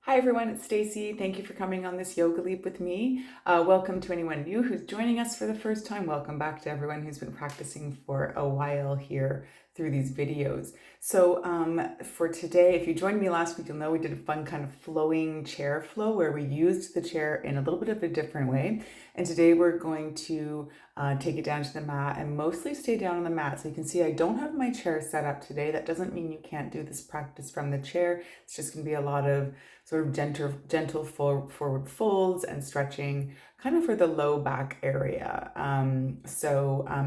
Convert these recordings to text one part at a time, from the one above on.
Hi everyone, it's Stacey. Thank you for coming on this yoga leap with me. Welcome to anyone new who's joining us for the first time. Welcome back to everyone who's been practicing for a while here through these videos. So for today, if you joined me last week, you'll know we did a fun kind of flowing chair flow where we used the chair in a little bit of a different way. And today we're going to take it down to the mat and mostly stay down on the mat. So you can see I don't have my chair set up today. That doesn't mean you can't do this practice from the chair. It's just going to be a lot of sort of gentle forward folds and stretching kind of for the low back area.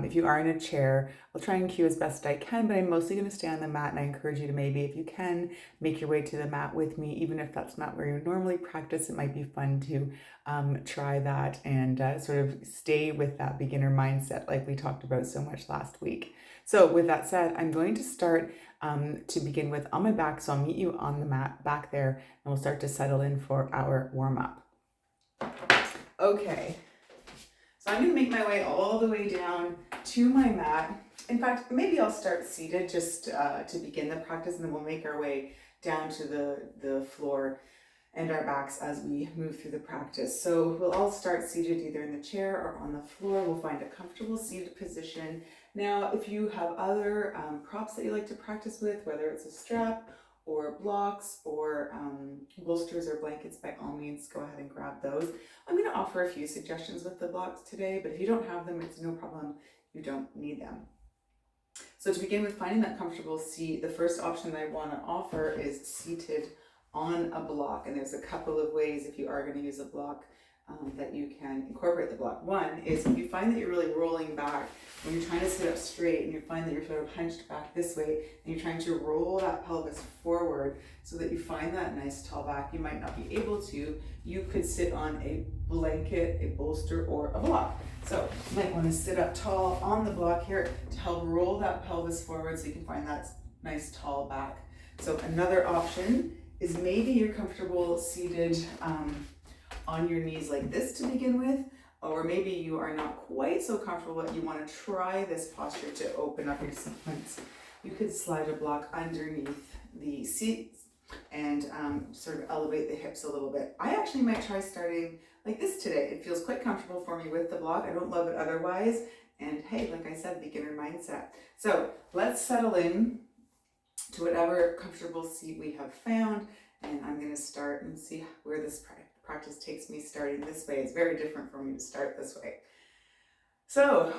If you are in a chair, I'll try and cue as best I can, but I'm mostly going to stay on the mat, and I encourage you to maybe, if you can, make your way to the mat with me, even if that's not where you normally practice. It might be fun to try that and sort of stay with that beginner mindset like we talked about so much last week. So with that said, I'm going to start to begin with on my back. So I'll meet you on the mat back there and we'll start to settle in for our warm up. Okay, so I'm going to make my way all the way down to my mat. In fact, maybe I'll start seated just to begin the practice, and then we'll make our way down to the floor and our backs as we move through the practice. So we'll all start seated either in the chair or on the floor. We'll find a comfortable seated position. Now, if you have other props that you like to practice with, whether it's a strap or blocks or bolsters or blankets, by all means, go ahead and grab those. I'm going to offer a few suggestions with the blocks today, but if you don't have them, it's no problem. You don't need them. So to begin with finding that comfortable seat, the first option that I want to offer is seated on a block. And there's a couple of ways, if you are going to use a block, that you can incorporate the block. One is if you find that you're really rolling back when you're trying to sit up straight and you find that you're sort of hunched back this way and you're trying to roll that pelvis forward so that you find that nice tall back, you might not be able to. You could sit on a blanket, a bolster, or a block. So you might want to sit up tall on the block here to help roll that pelvis forward so you can find that nice tall back. So another option is maybe you're comfortable seated on your knees like this to begin with, or maybe you are not quite so comfortable but you want to try this posture to open up your sequence. You could slide a block underneath the seat and sort of elevate the hips a little bit. I actually might try starting like this today. It feels quite comfortable for me with the block. I don't love it otherwise. And hey, like I said, beginner mindset. So let's settle in to whatever comfortable seat we have found. And I'm going to start and see where this practice takes me starting this way. It's very different for me to start this way. So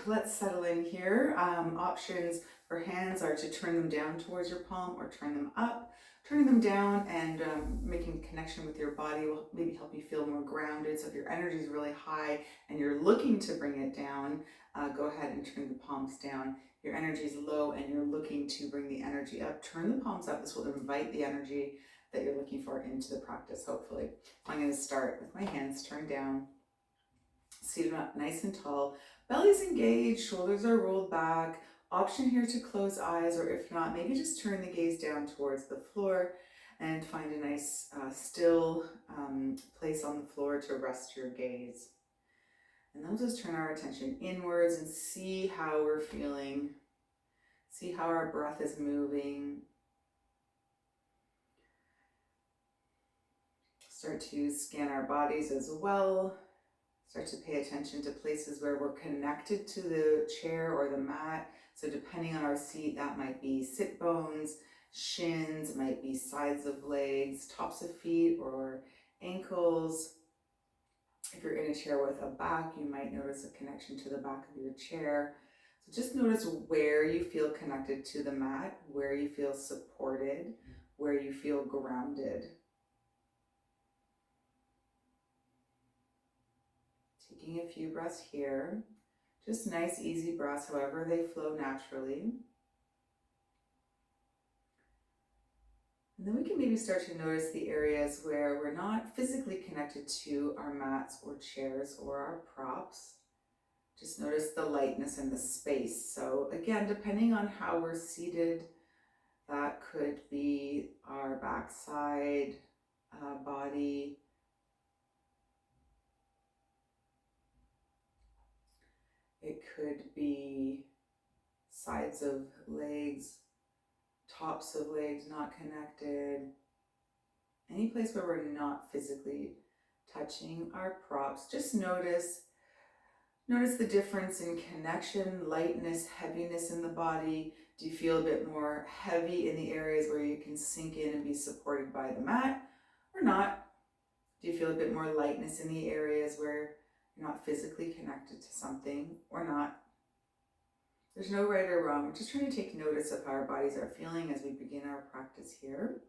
let's settle in here. Options for hands are to turn them down towards your palm or turn them up. Turning them down and making connection with your body will maybe help you feel more grounded. So if your energy is really high and you're looking to bring it down, go ahead and turn the palms down. Your energy is low and you're looking to bring the energy up, turn the palms up. This will invite the energy that you're looking for into the practice, hopefully. I'm going to start with my hands turned down, seated up nice and tall. Belly's engaged, shoulders are rolled back. Option here to close eyes, or if not, maybe just turn the gaze down towards the floor and find a nice still place on the floor to rest your gaze. And then we'll just turn our attention inwards and see how we're feeling. See how our breath is moving. Start to scan our bodies as well. Start to pay attention to places where we're connected to the chair or the mat. So depending on our seat, that might be sit bones, shins, might be sides of legs, tops of feet, or ankles. If you're in a chair with a back, you might notice a connection to the back of your chair. So just notice where you feel connected to the mat, where you feel supported, where you feel grounded. Taking a few breaths here, just nice, easy breaths, however they flow naturally. And then we can maybe start to notice the areas where we're not physically connected to our mats or chairs or our props. Just notice the lightness and the space. So again, depending on how we're seated, that could be our backside, body. It could be sides of legs, tops of legs not connected. Any place where we're not physically touching our props, just notice the difference in connection, lightness, heaviness in the body. Do you feel a bit more heavy in the areas where you can sink in and be supported by the mat or not? Do you feel a bit more lightness in the areas where you're not physically connected to something or not? There's no right or wrong. We're just trying to take notice of how our bodies are feeling as we begin our practice here.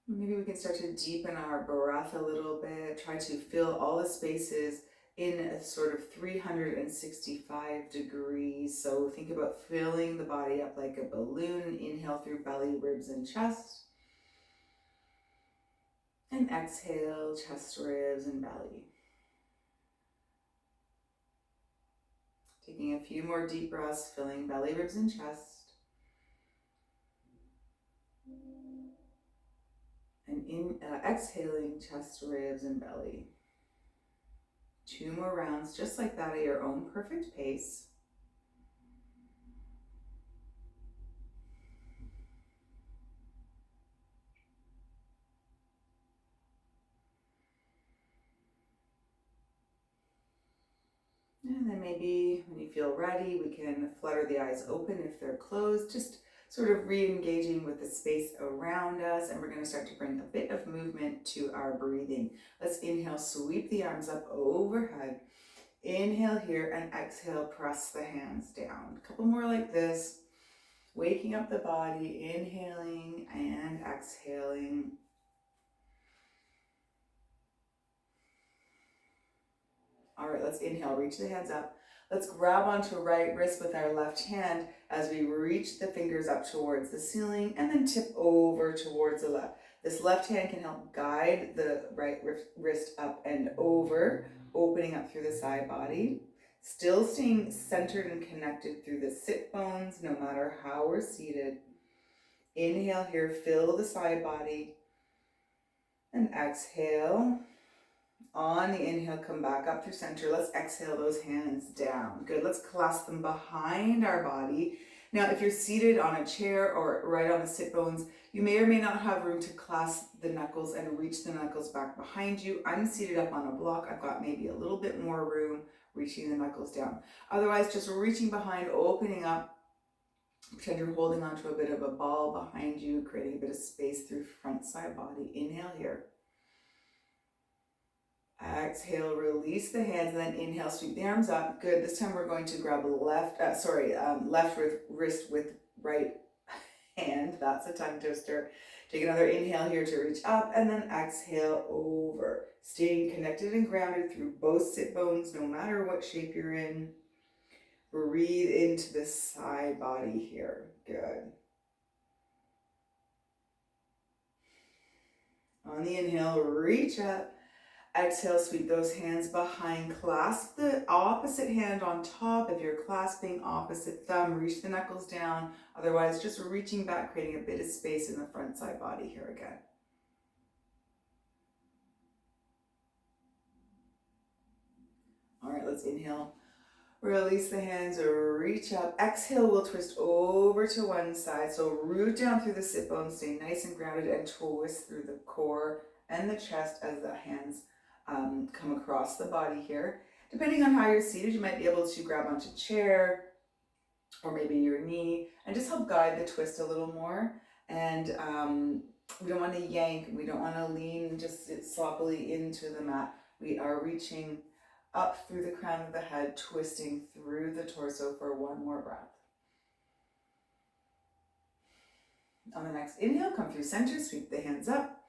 Maybe we can start to deepen our breath a little bit, try to fill all the spaces in a sort of 365 degrees. So think about filling the body up like a balloon. Inhale through belly, ribs, and chest. And exhale, chest, ribs, and belly. Taking a few more deep breaths, filling belly, ribs, and chest. And exhaling, chest, ribs, and belly. 2 more rounds, just like that, at your own perfect pace. And then maybe when you feel ready, we can flutter the eyes open if they're closed, just sort of re-engaging with the space around us. And we're going to start to bring a bit of movement to our breathing. Let's inhale, sweep the arms up overhead. Inhale here and exhale, press the hands down. A couple more like this. Waking up the body, inhaling and exhaling. All right, let's inhale, reach the hands up. Let's grab onto right wrist with our left hand as we reach the fingers up towards the ceiling and then tip over towards the left. This left hand can help guide the right wrist up and over, opening up through the side body. Still staying centered and connected through the sit bones, no matter how we're seated. Inhale here, fill the side body. And exhale. On the inhale, come back up through center. Let's exhale those hands down. Good. Let's clasp them behind our body. Now, if you're seated on a chair or right on the sit bones, you may or may not have room to clasp the knuckles and reach the knuckles back behind you. I'm seated up on a block. I've got maybe a little bit more room reaching the knuckles down. Otherwise, just reaching behind, opening up. Pretend you're holding onto a bit of a ball behind you, creating a bit of space through front side body. Inhale here. Exhale, release the hands, and then inhale, sweep the arms up. Good. This time we're going to grab left wrist with right hand. That's a tongue twister. Take another inhale here to reach up, and then exhale over. Staying connected and grounded through both sit bones, no matter what shape you're in. Breathe into the side body here. Good. On the inhale, reach up. Exhale, sweep those hands behind. Clasp the opposite hand on top. If you're clasping, opposite thumb, reach the knuckles down. Otherwise, just reaching back, creating a bit of space in the front side body here again. All right, let's inhale. Release the hands, reach up. Exhale, we'll twist over to one side. So root down through the sit bones, stay nice and grounded, and twist through the core and the chest as the hands come across the body here. Depending on how you're seated, you might be able to grab onto a chair or maybe your knee and just help guide the twist a little more. And we don't want to yank, we don't want to lean just sloppily into the mat. We are reaching up through the crown of the head, twisting through the torso for one more breath. On the next inhale, come through center, sweep the hands up,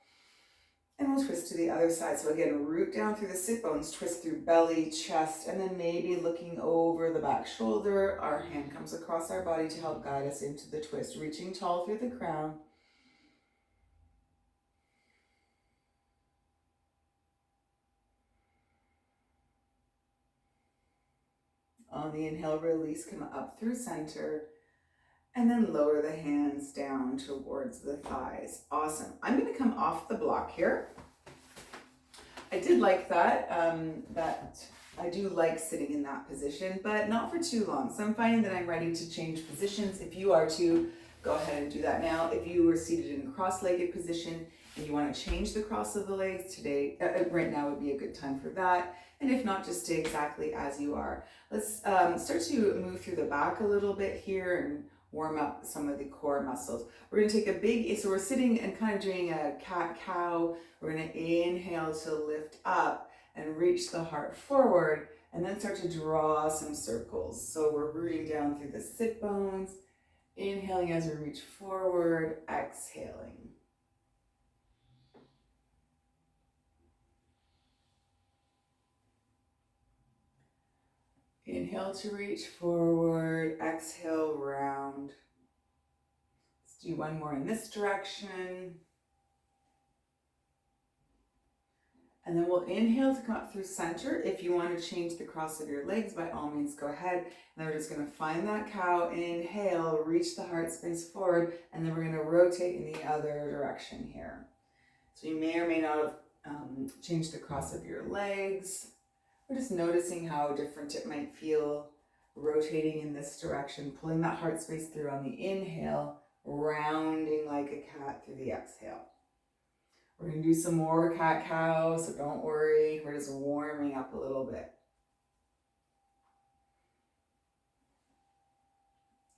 and we'll twist to the other side. So again, root down through the sit bones, twist through belly, chest, and then maybe looking over the back shoulder. Our hand comes across our body to help guide us into the twist, reaching tall through the crown. On the inhale, release, come up through center, and then lower the hands down towards the thighs. Awesome. I'm going to come off the block here. I did like that, I do like sitting in that position, but not for too long. So I'm finding that I'm ready to change positions. If you are too, go ahead and do that now. If you were seated in a cross-legged position and you want to change the cross of the legs today, right now would be a good time for that. And if not, just stay exactly as you are. Let's start to move through the back a little bit here and warm up some of the core muscles. We're going to take a big, so we're sitting and kind of doing a cat-cow. We're going to inhale to lift up and reach the heart forward, and then start to draw some circles. So we're rooting down through the sit bones, inhaling as we reach forward, exhaling. Inhale to reach forward, exhale, round. Let's do one more in this direction. And then we'll inhale to come up through center. If you want to change the cross of your legs, by all means, go ahead. And then we're just going to find that cow, inhale, reach the heart space forward, and then we're going to rotate in the other direction here. So you may or may not have changed the cross of your legs. We're just noticing how different it might feel rotating in this direction, pulling that heart space through on the inhale, rounding like a cat through the exhale. We're going to do some more cat-cow, so don't worry. We're just warming up a little bit.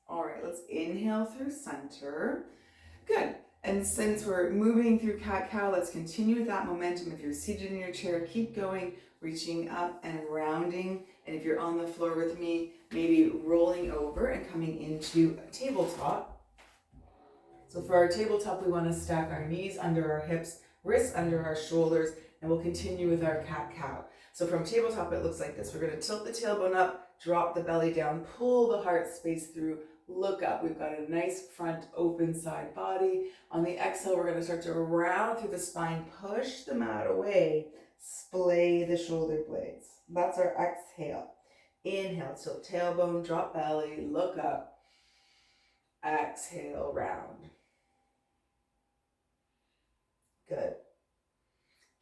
All right, let's inhale through center. Good. And since we're moving through cat-cow, let's continue with that momentum. If you're seated in your chair, keep going, reaching up and rounding. And if you're on the floor with me, maybe rolling over and coming into a tabletop. So for our tabletop, we want to stack our knees under our hips, wrists under our shoulders, and we'll continue with our cat-cow. So from tabletop, it looks like this. We're going to tilt the tailbone up, drop the belly down, pull the heart space through, look up. We've got a nice front open side body. On the exhale, we're going to start to round through the spine, push the mat away, splay the shoulder blades. That's our exhale. Inhale, tilt tailbone, drop belly, look up. Exhale, round. Good.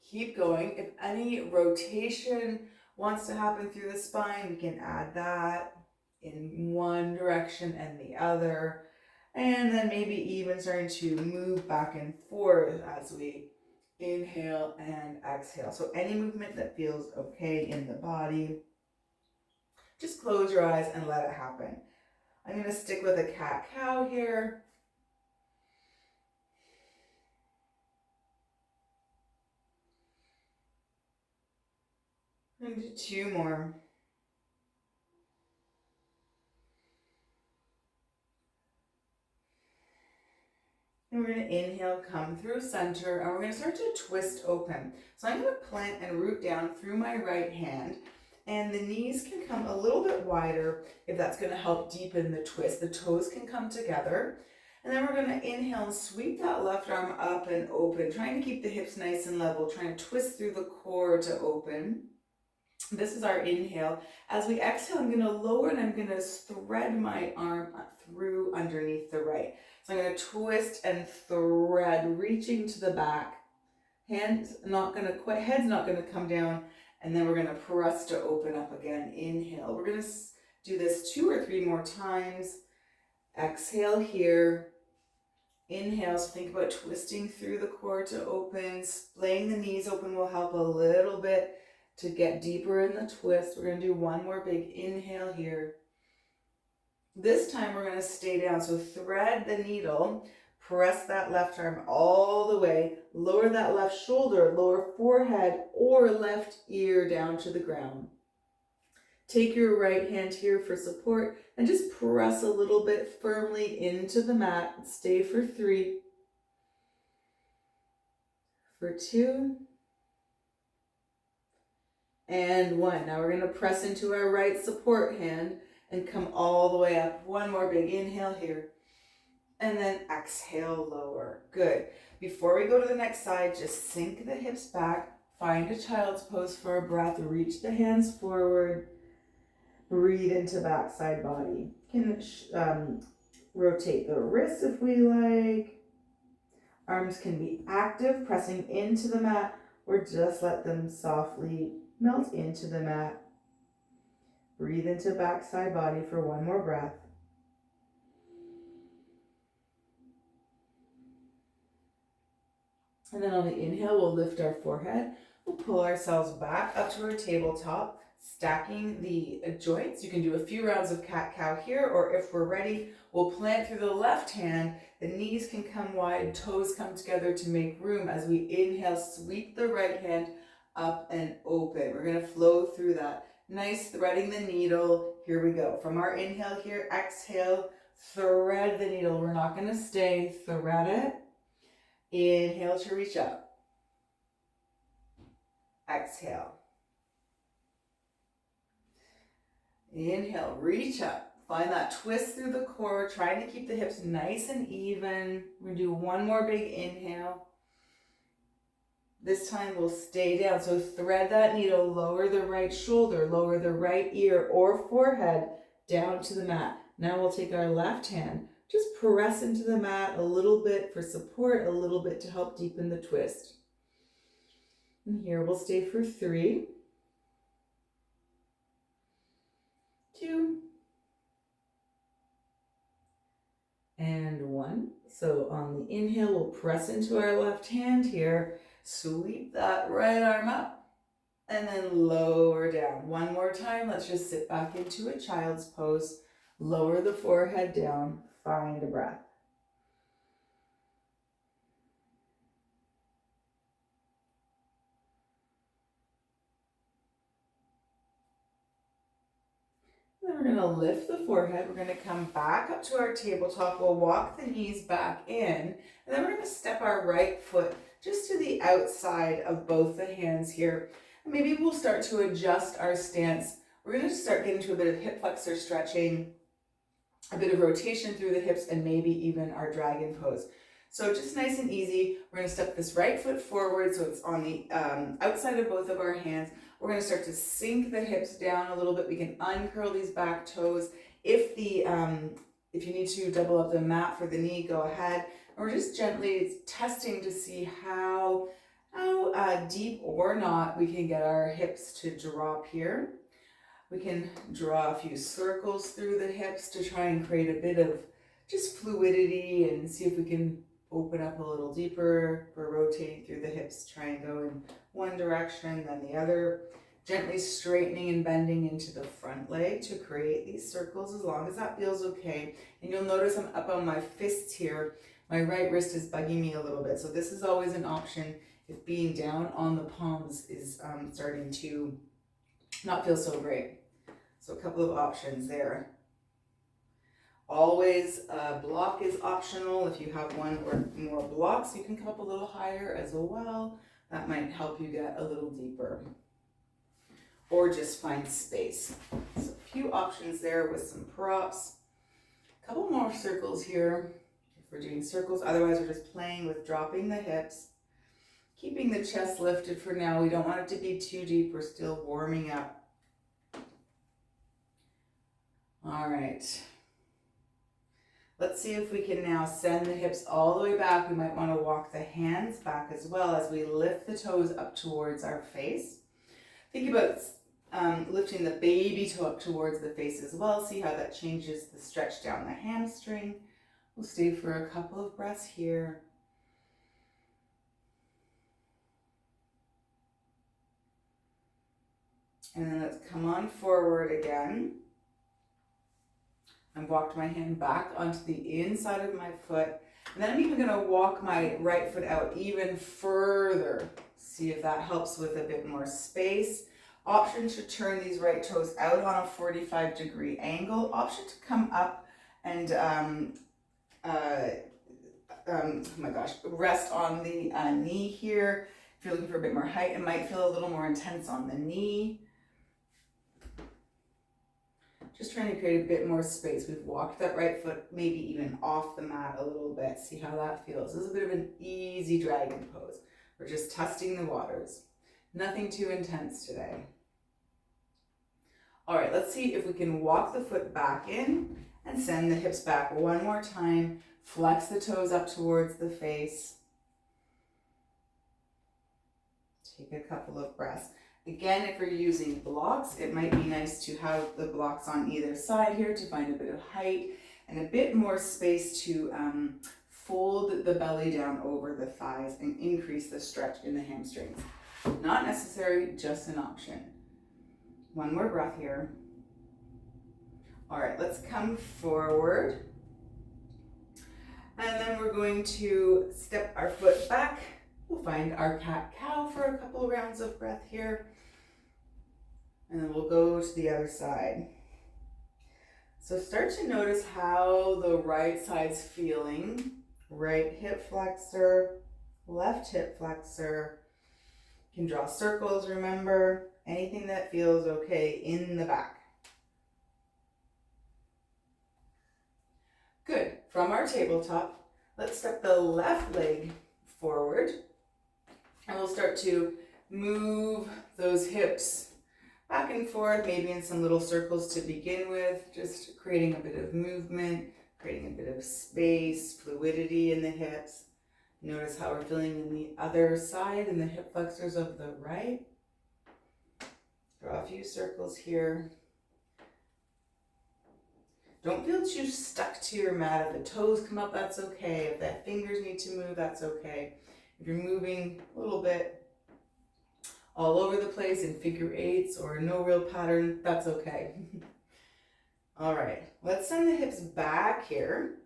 Keep going. If any rotation wants to happen through the spine, we can add that in one direction and the other. And then maybe even starting to move back and forth as we inhale and exhale. So any movement that feels okay in the body, just close your eyes and let it happen. I'm going to stick with a cat-cow here. I'm going to do two more. And we're going to inhale, come through center, and we're going to start to twist open. So I'm going to plant and root down through my right hand, and the knees can come a little bit wider if that's going to help deepen the twist. The toes can come together. And then we're going to inhale and sweep that left arm up and open, trying to keep the hips nice and level, trying to twist through the core to open. This is our inhale. As we exhale, I'm going to lower and I'm going to thread my arm through underneath the right. So I'm going to twist and thread, reaching to the back. Head's not going to come down. And then we're going to press to open up again. Inhale. We're going to do this 2 or 3 more times. Exhale here. Inhale, so think about twisting through the core to open. Splaying the knees open will help a little bit to get deeper in the twist. We're going to do one more big inhale here. This time we're going to stay down. So thread the needle, press that left arm all the way, lower that left shoulder, lower forehead or left ear down to the ground. Take your right hand here for support and just press a little bit firmly into the mat. Stay for 3, for 2, and 1. Now we're going to press into our right support hand and come all the way up. One more big inhale here. And then exhale, lower. Good. Before we go to the next side, just sink the hips back. Find a child's pose for a breath. Reach the hands forward. Breathe into backside body. You can rotate the wrists if we like. Arms can be active, pressing into the mat, or just let them softly melt into the mat. Breathe into backside body for one more breath. And then on the inhale, we'll lift our forehead. We'll pull ourselves back up to our tabletop, stacking the joints. You can do a few rounds of cat-cow here, or if we're ready, we'll plant through the left hand. The knees can come wide, toes come together to make room. As we inhale, sweep the right hand up and open. We're gonna flow through that. Nice threading the needle. Here we go. From our inhale here, exhale, thread the needle. We're not gonna stay, thread it. Inhale to reach up. Exhale. Inhale, reach up. Find that twist through the core, trying to keep the hips nice and even. We're gonna do one more big inhale. This time we'll stay down. So thread that needle, lower the right shoulder, lower the right ear or forehead down to the mat. Now we'll take our left hand, just press into the mat a little bit for support, a little bit to help deepen the twist. And here we'll stay for 3, 2, and 1. So on the inhale, we'll press into our left hand here, sweep that right arm up, and then lower down. One more time, let's just sit back into a child's pose, lower the forehead down, find a breath. Then we're going to lift the forehead. We're going to come back up to our tabletop. We'll walk the knees back in. And then we're going to step our right foot just to the outside of both the hands here. And maybe we'll start to adjust our stance. We're going to start getting to a bit of hip flexor stretching, a bit of rotation through the hips, and maybe even our dragon pose. So just nice and easy. We're going to step this right foot forward so it's on the outside of both of our hands. We're going to start to sink the hips down a little bit. We can uncurl these back toes. If you need to double up the mat for the knee, go ahead. And we're just gently testing to see how deep or not we can get our hips to drop here. We can draw a few circles through the hips to try and create a bit of just fluidity and see if we can open up a little deeper. We're rotating through the hips, try and go in one direction, then the other. Gently straightening and bending into the front leg to create these circles as long as that feels okay. And you'll notice I'm up on my fists here. My right wrist is bugging me a little bit. So this is always an option if being down on the palms is starting to not feel so great. So a couple of options there. Always block is optional. If you have one or more blocks, you can come up a little higher as well. That might help you get a little deeper. Or just find space. So a few options there with some props. A couple more circles here if we're doing circles. Otherwise, we're just playing with dropping the hips. Keeping the chest lifted for now. We don't want it to be too deep. We're still warming up. All right. Let's see if we can now send the hips all the way back. We might want to walk the hands back as well as we lift the toes up towards our face. Think about lifting the baby toe up towards the face as well. See how that changes the stretch down the hamstring. We'll stay for a couple of breaths here. And then let's come on forward again. I've walked my hand back onto the inside of my foot. And then I'm even going to walk my right foot out even further. See if that helps with a bit more space. Option to turn these right toes out on a 45-degree angle. Option to come up and, rest on the knee here. If you're looking for a bit more height, it might feel a little more intense on the knee. Just trying to create a bit more space. We've walked that right foot maybe even off the mat a little bit. See how that feels. This is a bit of an easy dragon pose. We're just testing the waters. Nothing too intense today. All right, let's see if we can walk the foot back in and send the hips back one more time. Flex the toes up towards the face. Take a couple of breaths. Again, if you're using blocks, it might be nice to have the blocks on either side here to find a bit of height and a bit more space to fold the belly down over the thighs and increase the stretch in the hamstrings. Not necessary, just an option. One more breath here. All right, let's come forward. And then we're going to step our foot back. We'll find our cat-cow for a couple rounds of breath here. And then we'll go to the other side. So start to notice how the right side's feeling. Right hip flexor, left hip flexor. You can draw circles, remember. Anything that feels okay in the back. Good. From our tabletop, let's step the left leg forward. And we'll start to move those hips back and forth, maybe in some little circles to begin with, just creating a bit of movement, creating a bit of space, fluidity in the hips. Notice how we're feeling in the other side, in the hip flexors of the right. Draw a few circles here. Don't feel too stuck to your mat. If the toes come up, that's okay. If the fingers need to move, that's okay. If you're moving a little bit all over the place in figure eights or no real pattern, that's okay. All right, let's send the hips back here.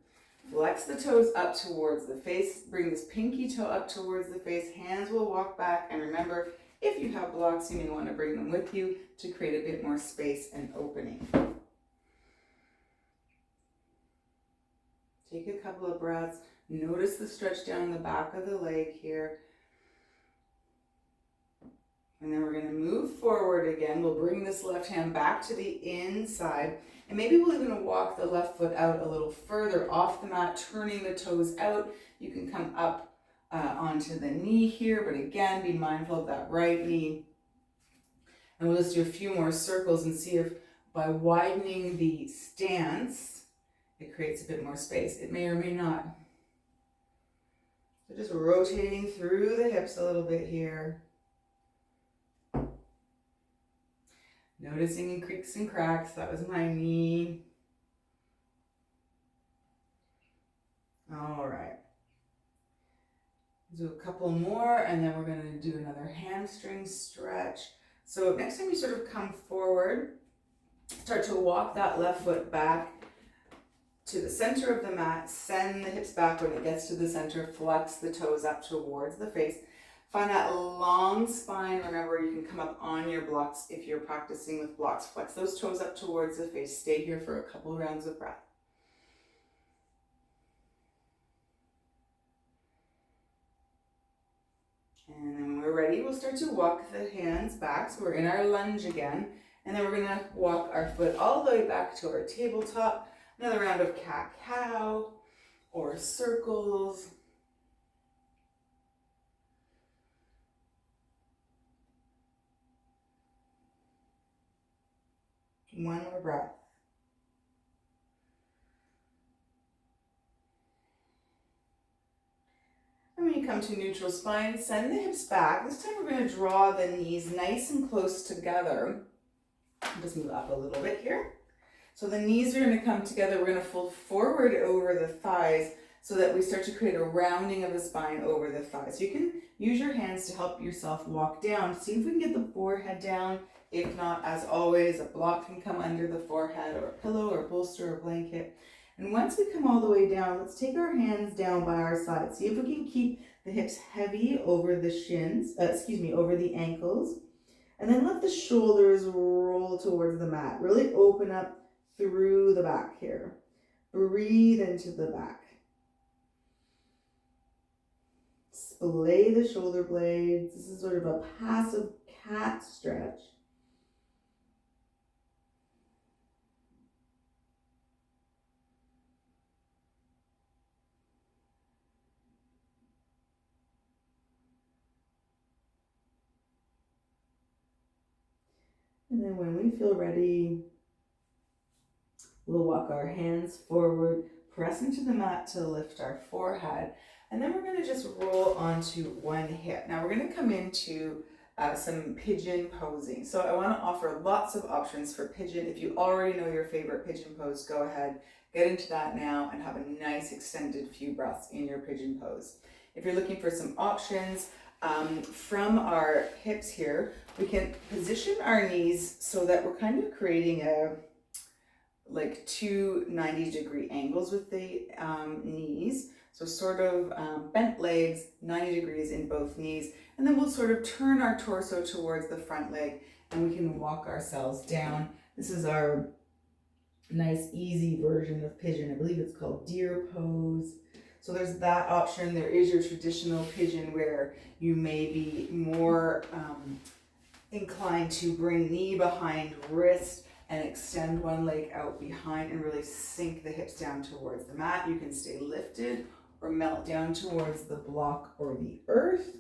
Flex the toes up towards the face. Bring this pinky toe up towards the face. Hands will walk back. And remember, if you have blocks, you may want to bring them with you to create a bit more space and opening. Take a couple of breaths. Notice the stretch down the back of the leg here. And then we're going to move forward again. We'll bring this left hand back to the inside. And maybe we'll even walk the left foot out a little further off the mat, turning the toes out. You can come up onto the knee here, but again, be mindful of that right knee. And we'll just do a few more circles and see if by widening the stance, it creates a bit more space. It may or may not. So just rotating through the hips a little bit here. Noticing in creaks and cracks. That was my knee. All right. Do a couple more, and then we're going to do another hamstring stretch. So next time you sort of come forward, start to walk that left foot back to the center of the mat. Send the hips back when it gets to the center. Flex the toes up towards the face. Find that long spine. Remember, you can come up on your blocks if you're practicing with blocks. Flex those toes up towards the face. Stay here for a couple rounds of breath. And then when we're ready, we'll start to walk the hands back. So we're in our lunge again. And then we're going to walk our foot all the way back to our tabletop. Another round of cat-cow or circles. One more breath. And when you come to neutral spine, send the hips back. This time we're going to draw the knees nice and close together. Just move up a little bit here. So the knees are going to come together. We're going to fold forward over the thighs so that we start to create a rounding of the spine over the thighs. So you can use your hands to help yourself walk down. See if we can get the forehead down. If not, as always, a block can come under the forehead, or a pillow or bolster or blanket. And once we come all the way down, let's take our hands down by our sides. See if we can keep the hips heavy over the shins, over the ankles. And then let the shoulders roll towards the mat. Really open up through the back here. Breathe into the back. Splay the shoulder blades. This is sort of a passive cat stretch. And then when we feel ready, we'll walk our hands forward, press into the mat to lift our forehead. And then we're going to just roll onto one hip. Now we're going to come into some pigeon posing. So I want to offer lots of options for pigeon. If you already know your favorite pigeon pose, go ahead, Get into that now and have a nice extended few breaths in your pigeon pose. If you're looking for some options, from our hips here, we can position our knees so that we're kind of creating like two 90-degree angles with the knees. So sort of bent legs, 90 degrees in both knees. And then we'll sort of turn our torso towards the front leg and we can walk ourselves down. This is our nice easy version of pigeon. I believe it's called deer pose. So there's that option. There is your traditional pigeon where you may be more inclined to bring knee behind wrist and extend one leg out behind and really sink the hips down towards the mat. You can stay lifted or melt down towards the block or the earth.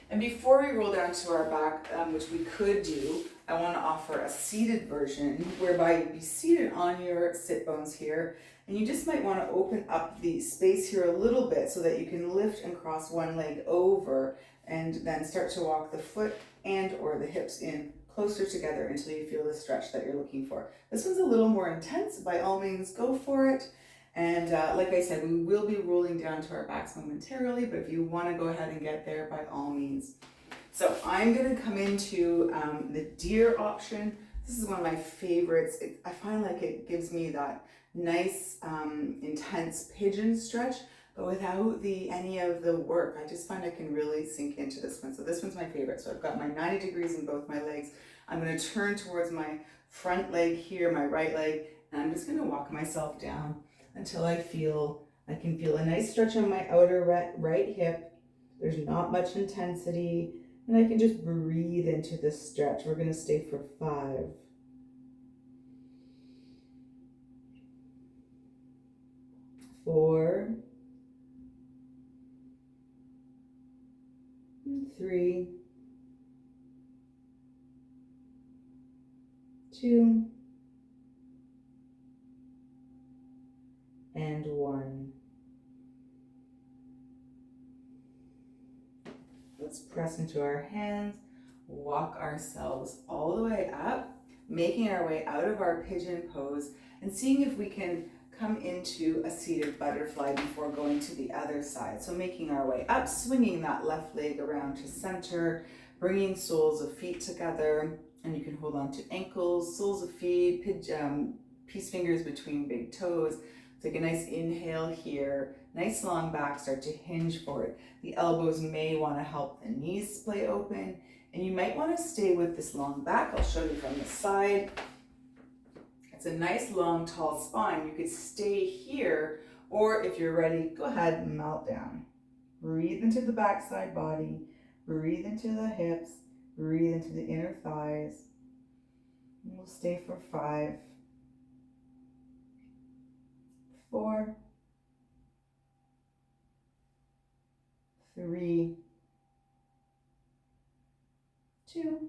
And before we roll down to our back, which we could do, I want to offer a seated version whereby you'd be seated on your sit bones here, and you just might want to open up the space here a little bit so that you can lift and cross one leg over and then start to walk the foot and or the hips in closer together until you feel the stretch that you're looking for. This one's a little more intense. By all means, go for it. And like I said, we will be rolling down to our backs momentarily, but if you want to go ahead and get there, by all means. So I'm going to come into the deer option. This is one of my favorites. I find like it gives me that nice, intense pigeon stretch, but without any of the work. I just find I can really sink into this one. So this one's my favorite. So I've got my 90 degrees in both my legs. I'm going to turn towards my front leg here, my right leg, and I'm just going to walk myself down until I can feel a nice stretch on my outer right hip. There's not much intensity, and I can just breathe into this stretch. We're going to stay for 5, 4, 3, 2, and 1. Let's press into our hands, walk ourselves all the way up, making our way out of our pigeon pose and seeing if we can come into a seated butterfly before going to the other side. So making our way up, swinging that left leg around to center, bringing soles of feet together, and you can hold on to ankles, soles of feet, peace fingers between big toes. Take a nice inhale here, nice long back, start to hinge forward. The elbows may want to help the knees splay open, and you might want to stay with this long back. I'll show you from the side. It's a nice long tall spine. You could stay here, or if you're ready, go ahead and melt down. Breathe into the backside body, breathe into the hips, breathe into the inner thighs. And we'll stay for 5, 4, 3, 2,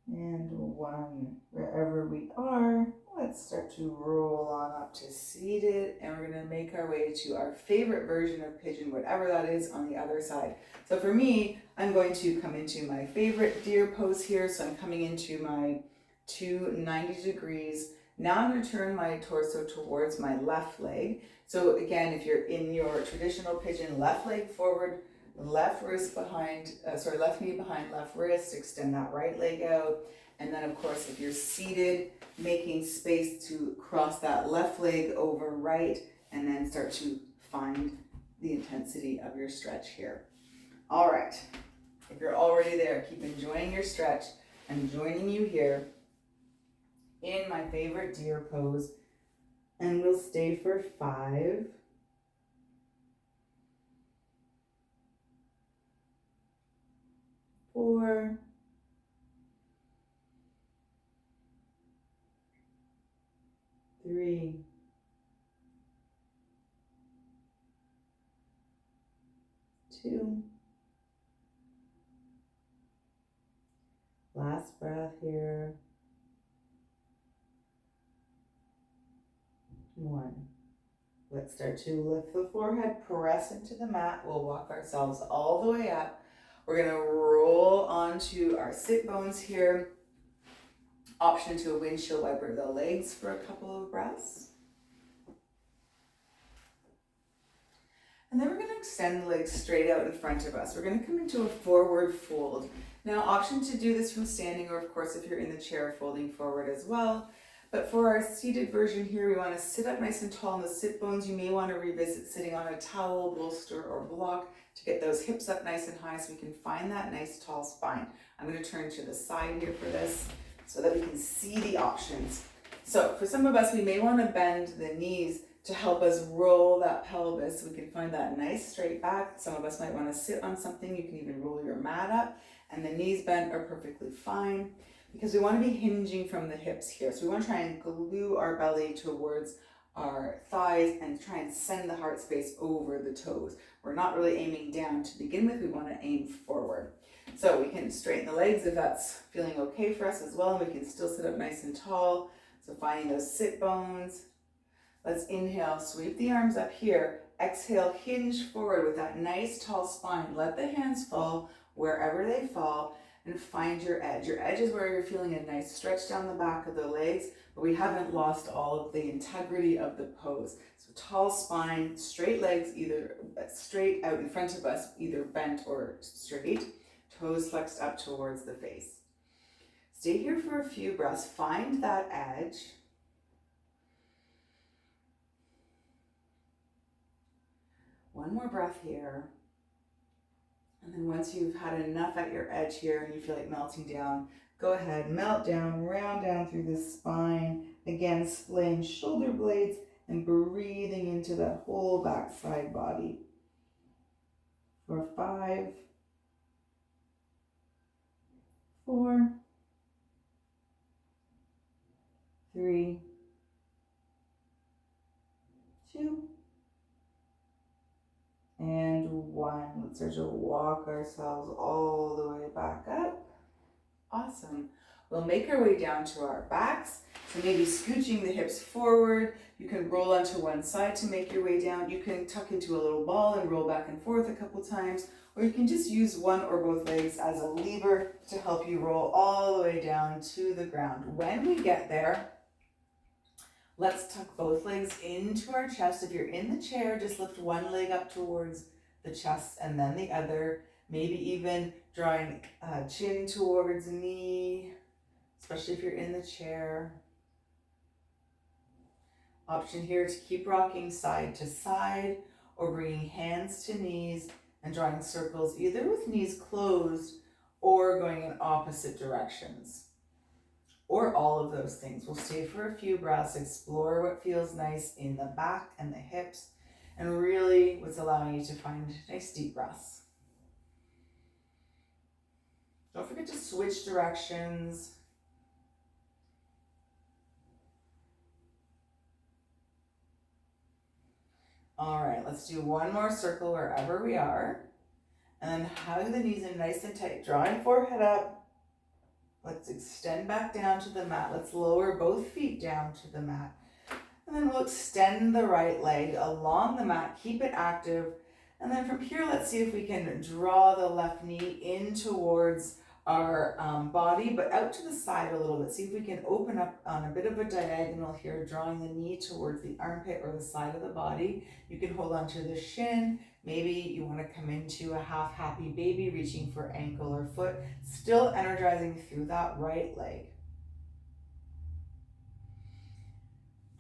and 1. Wherever we are, let's start to roll on up to seated, and we're going to make our way to our favorite version of pigeon, whatever that is, on the other side. So for me, I'm going to come into my favorite deer pose here. So I'm coming into my 90 degrees. Now I'm going to turn my torso towards my left leg. So again, if you're in your traditional pigeon, left leg forward, left wrist behind, left knee behind left wrist, extend that right leg out. And then of course, if you're seated, making space to cross that left leg over right, and then start to find the intensity of your stretch here. All right, if you're already there, keep enjoying your stretch. I'm joining you here in my favorite deer pose, and we'll stay for 5, 4, 3, 2. Last breath here. 1. Let's start to lift the forehead, press into the mat. We'll walk ourselves all the way up. We're going to roll onto our sit bones here. Option to a windshield wiper the legs for a couple of breaths. And then we're going to extend the legs straight out in front of us. We're going to come into a forward fold. Now, option to do this from standing, or of course, if you're in the chair, folding forward as well. But for our seated version here, we want to sit up nice and tall in the sit bones. You may want to revisit sitting on a towel, bolster, or block to get those hips up nice and high so we can find that nice tall spine. I'm going to turn to the side here for this so that we can see the options. So for some of us, we may want to bend the knees to help us roll that pelvis so we can find that nice straight back. Some of us might want to sit on something. You can even roll your mat up, and the knees bent are perfectly fine because we want to be hinging from the hips here. So we want to try and glue our belly towards our thighs and try and send the heart space over the toes. We're not really aiming down to begin with. We want to aim forward. So we can straighten the legs if that's feeling okay for us as well. We can still sit up nice and tall. So finding those sit bones. Let's inhale, sweep the arms up here. Exhale, hinge forward with that nice tall spine. Let the hands fall wherever they fall and find your edge. Your edge is where you're feeling a nice stretch down the back of the legs, but we haven't lost all of the integrity of the pose. So tall spine, straight legs, either straight out in front of us, either bent or straight. Toes flexed up towards the face. Stay here for a few breaths. Find that edge. One more breath here. And then once you've had enough at your edge here and you feel like melting down, go ahead, melt down, round down through the spine. Again, splaying shoulder blades and breathing into that whole backside body. For 5, 4, 3, 2, and 1. Let's start to walk ourselves all the way back up. Awesome. We'll make our way down to our backs. So maybe scooching the hips forward. You can roll onto one side to make your way down. You can tuck into a little ball and roll back and forth a couple times. Or you can just use one or both legs as a lever to help you roll all the way down to the ground. When we get there, let's tuck both legs into our chest. If you're in the chair, just lift one leg up towards the chest and then the other. Maybe even drawing chin towards knee, especially if you're in the chair. Option here to keep rocking side to side or bringing hands to knees and drawing circles either with knees closed or going in opposite directions. Or all of those things. We'll stay for a few breaths, explore what feels nice in the back and the hips, and really what's allowing you to find nice deep breaths. Don't forget to switch directions. All right, let's do one more circle wherever we are. And then hug the knees in nice and tight, drawing forehead up. Let's extend back down to the mat. Let's lower both feet down to the mat. And then we'll extend the right leg along the mat, keep it active. And then from here, let's see if we can draw the left knee in towards our body, but out to the side a little bit. See if we can open up on a bit of a diagonal here, drawing the knee towards the armpit or the side of the body. You can hold on to the shin. Maybe you want to come into a half happy baby, reaching for ankle or foot, still energizing through that right leg.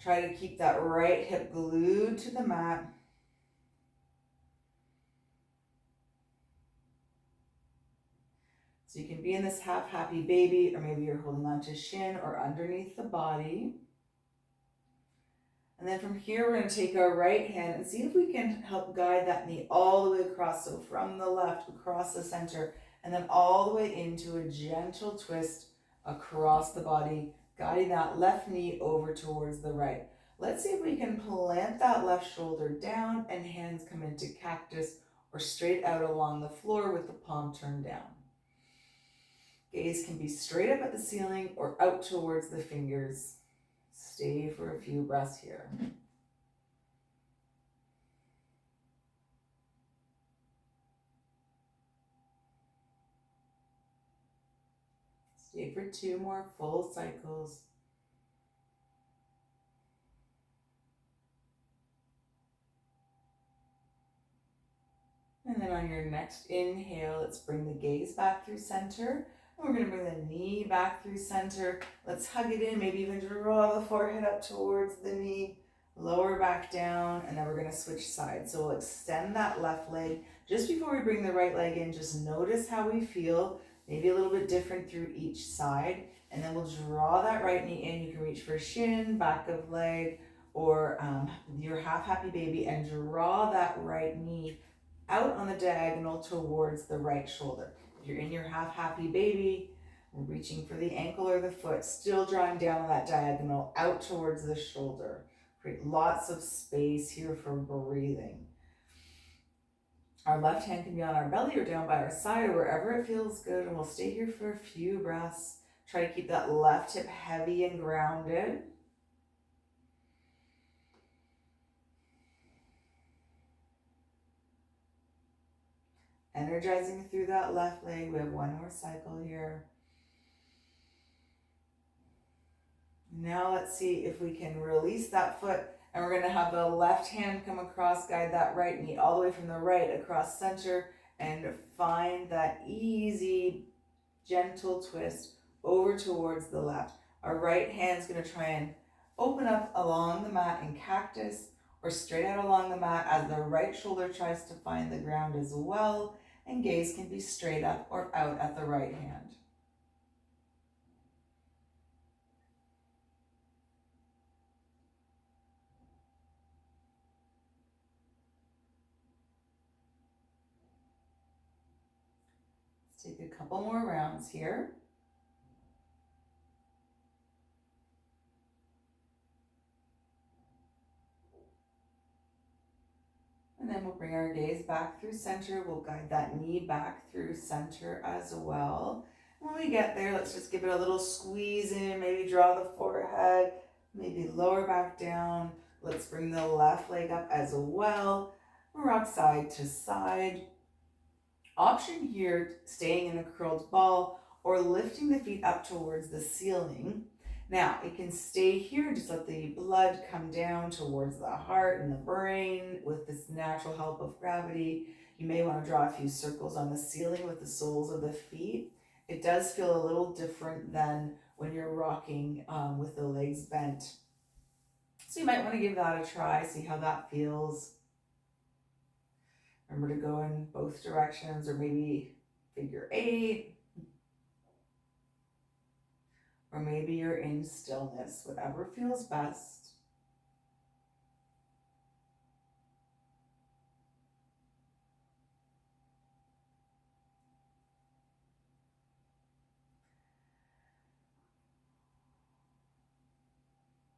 Try to keep that right hip glued to the mat. So you can be in this half happy baby, or maybe you're holding on to shin or underneath the body. And then from here, we're going to take our right hand and see if we can help guide that knee all the way across. So from the left, across the center, and then all the way into a gentle twist across the body, guiding that left knee over towards the right. Let's see if we can plant that left shoulder down and hands come into cactus or straight out along the floor with the palm turned down. Gaze can be straight up at the ceiling or out towards the fingers. Stay for a few breaths here. Stay for 2 more full cycles. And then on your next inhale, let's bring the gaze back through center. And we're going to bring the knee back through center. Let's hug it in, maybe even draw the forehead up towards the knee. Lower back down, and then we're going to switch sides. So we'll extend that left leg. Just before we bring the right leg in, just notice how we feel. Maybe a little bit different through each side. And then we'll draw that right knee in. You can reach for shin, back of leg, or your half happy baby, and draw that right knee out on the diagonal towards the right shoulder. If you're in your half happy baby, we're reaching for the ankle or the foot, still drawing down on that diagonal out towards the shoulder. Create lots of space here for breathing. Our left hand can be on our belly or down by our side or wherever it feels good, and we'll stay here for a few breaths. Try to keep that left hip heavy and grounded. Energizing through that left leg. We have 1 more cycle here. Now let's see if we can release that foot, and we're going to have the left hand come across, guide that right knee all the way from the right across center, and find that easy, gentle twist over towards the left. Our right hand's going to try and open up along the mat in cactus, or straight out along the mat as the right shoulder tries to find the ground as well, and gaze can be straight up or out at the right hand. Let's take a couple more rounds here. And then we'll bring our gaze back through center. We'll guide that knee back through center as well. When we get there, let's just give it a little squeeze in, maybe draw the forehead, maybe lower back down. Let's bring the left leg up as well. Rock side to side. Option here, staying in a curled ball or lifting the feet up towards the ceiling. Now, it can stay here, just let the blood come down towards the heart and the brain with this natural help of gravity. You may want to draw a few circles on the ceiling with the soles of the feet. It does feel a little different than when you're rocking with the legs bent. So you might want to give that a try, see how that feels. Remember to go in both directions, or maybe figure 8. Or maybe you're in stillness, whatever feels best.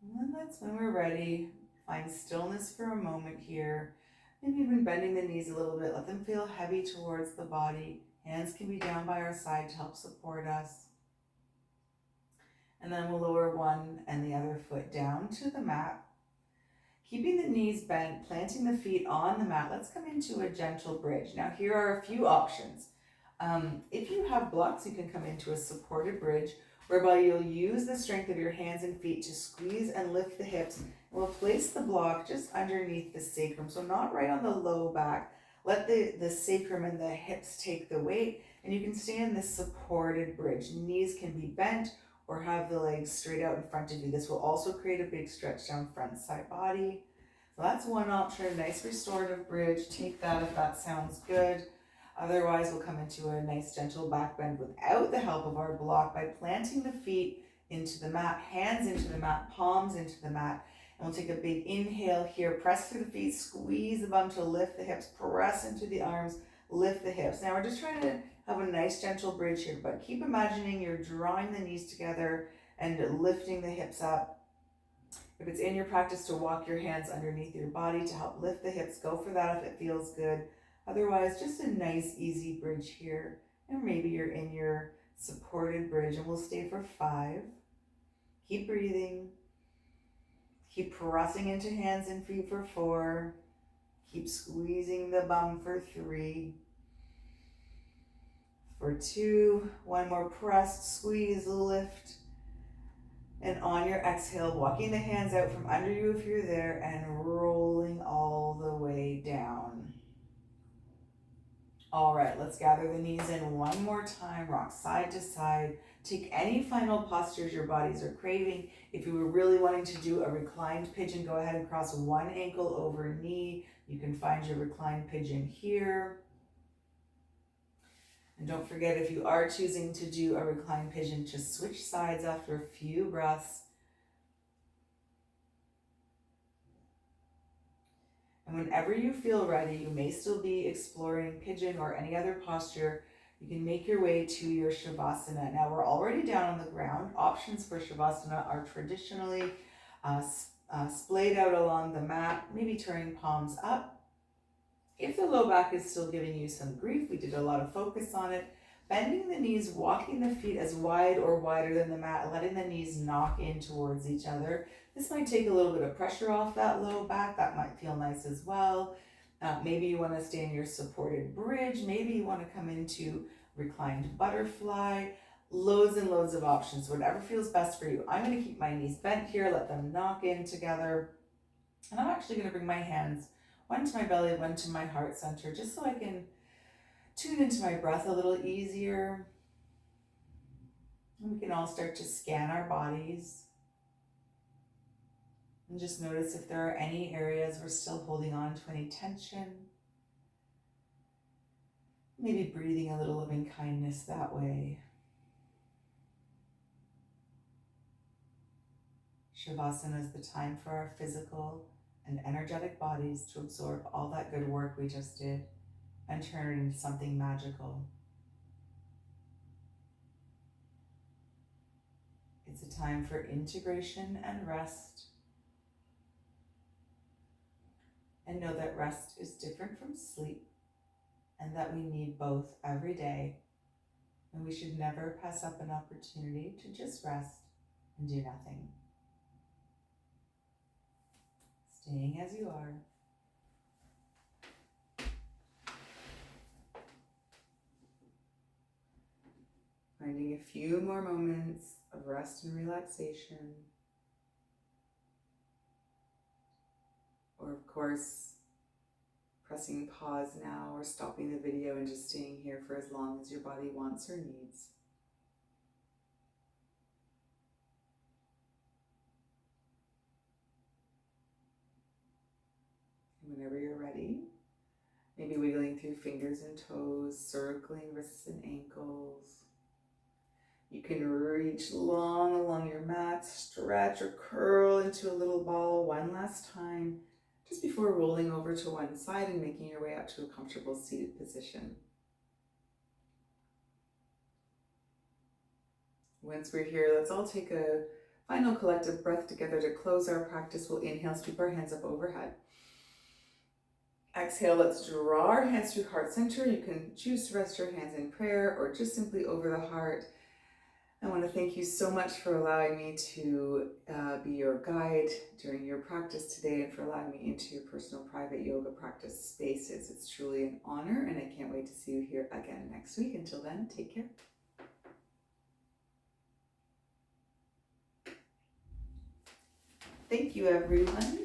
And then that's when we're ready. Find stillness for a moment here. Maybe even bending the knees a little bit. Let them feel heavy towards the body. Hands can be down by our side to help support us. And then we'll lower one and the other foot down to the mat. Keeping the knees bent, planting the feet on the mat, let's come into a gentle bridge. Now here are a few options. If you have blocks, you can come into a supported bridge, whereby you'll use the strength of your hands and feet to squeeze and lift the hips. We'll place the block just underneath the sacrum, so not right on the low back. Let the sacrum and the hips take the weight, and you can stay in this supported bridge. Knees can be bent or have the legs straight out in front of you. This will also create a big stretch down front side body. So that's one option, a nice restorative bridge. Take that if that sounds good. Otherwise, we'll come into a nice gentle back bend without the help of our block by planting the feet into the mat, hands into the mat, palms into the mat. And we'll take a big inhale here, press through the feet, squeeze the bum to lift the hips, press into the arms, lift the hips. Now we're just trying to have a nice gentle bridge here, but keep imagining you're drawing the knees together and lifting the hips up. If it's in your practice to walk your hands underneath your body to help lift the hips, go for that if it feels good. Otherwise, just a nice easy bridge here. And maybe you're in your supported bridge, and we'll stay for 5. Keep breathing. Keep pressing into hands and feet for 4. Keep squeezing the bum for 3. for 2. One more press, squeeze, lift. And on your exhale, walking the hands out from under you if you're there and rolling all the way down. All right, let's gather the knees in one more time. Rock side to side. Take any final postures your bodies are craving. If you were really wanting to do a reclined pigeon, go ahead and cross one ankle over knee. You can find your reclined pigeon here. And don't forget, if you are choosing to do a reclined pigeon, just switch sides after a few breaths. And whenever you feel ready, you may still be exploring pigeon or any other posture. You can make your way to your Shavasana. Now we're already down on the ground. Options for Shavasana are traditionally splayed out along the mat, maybe turning palms up. If the low back is still giving you some grief, we did a lot of focus on it. Bending the knees, walking the feet as wide or wider than the mat, letting the knees knock in towards each other. This might take a little bit of pressure off that low back. That might feel nice as well. Maybe you want to stay in your supported bridge. Maybe you want to come into reclined butterfly. Loads and loads of options, whatever feels best for you. I'm going to keep my knees bent here, let them knock in together. And I'm actually going to bring my hands, one to my belly, one to my heart center, just so I can tune into my breath a little easier. And we can all start to scan our bodies. And just notice if there are any areas we're still holding on to any tension. Maybe breathing a little loving kindness that way. Shavasana is the time for our physical and energetic bodies to absorb all that good work we just did and turn it into something magical. It's a time for integration and rest. And know that rest is different from sleep and that we need both every day. And we should never pass up an opportunity to just rest and do nothing. Staying as you are. Finding a few more moments of rest and relaxation. Or of course, pressing pause now or stopping the video and just staying here for as long as your body wants or needs. And whenever you're ready, maybe wiggling through fingers and toes, circling wrists and ankles. You can reach long along your mat, stretch or curl into a little ball one last time, just before rolling over to one side and making your way up to a comfortable seated position. Once we're here, let's all take a final collective breath together to close our practice. We'll inhale, sweep our hands up overhead. Exhale, let's draw our hands to heart center. You can choose to rest your hands in prayer or just simply over the heart. I want to thank you so much for allowing me to be your guide during your practice today and for allowing me into your personal private yoga practice spaces. It's truly an honor and I can't wait to see you here again next week. Until then, take care. Thank you, everyone.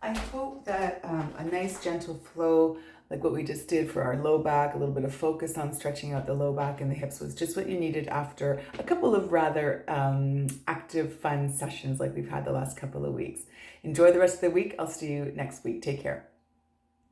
I hope that a nice gentle flow like what we just did for our low back, a little bit of focus on stretching out the low back and the hips was just what you needed after a couple of rather active, fun sessions like we've had the last couple of weeks. Enjoy the rest of the week. I'll see you next week. Take care.